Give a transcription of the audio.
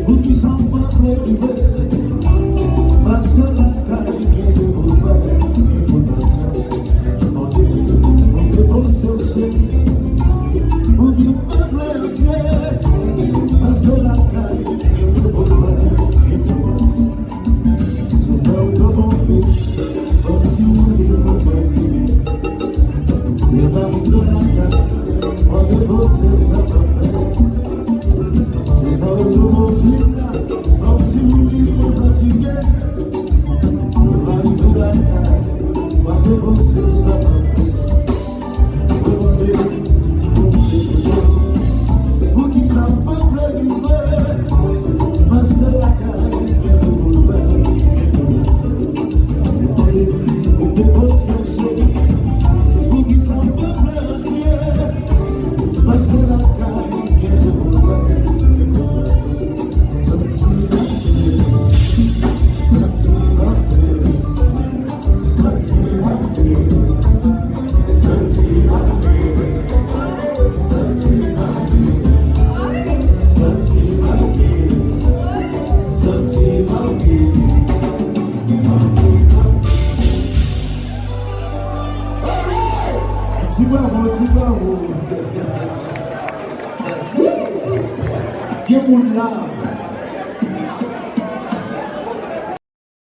Pour qui s'en va prélever, parce que la taille qui est de vos pères est pour notre on dépose aussi. Pour qui peuple entier, parce que la taille qui est de vos pères est pour notre c'est là où de mon pays, comme si vous voulez mon petit. Les maris de la taille, on dépose ça va faire. C'est là où de mon pays, comme si vous voulez mon fatigué. Les maris de la taille, on dépose ça va faire. Pour qui s'en va pleurer, parce que la caille est de boulevard et de matin. On dépose ce pour qui s'en va pleurer, parce que la caille est de boulevard et de matin. Ça me tire à faire, ça me tire à faire, ça me tire à faire, ça me tire à faire. Bravo. Quel monde là.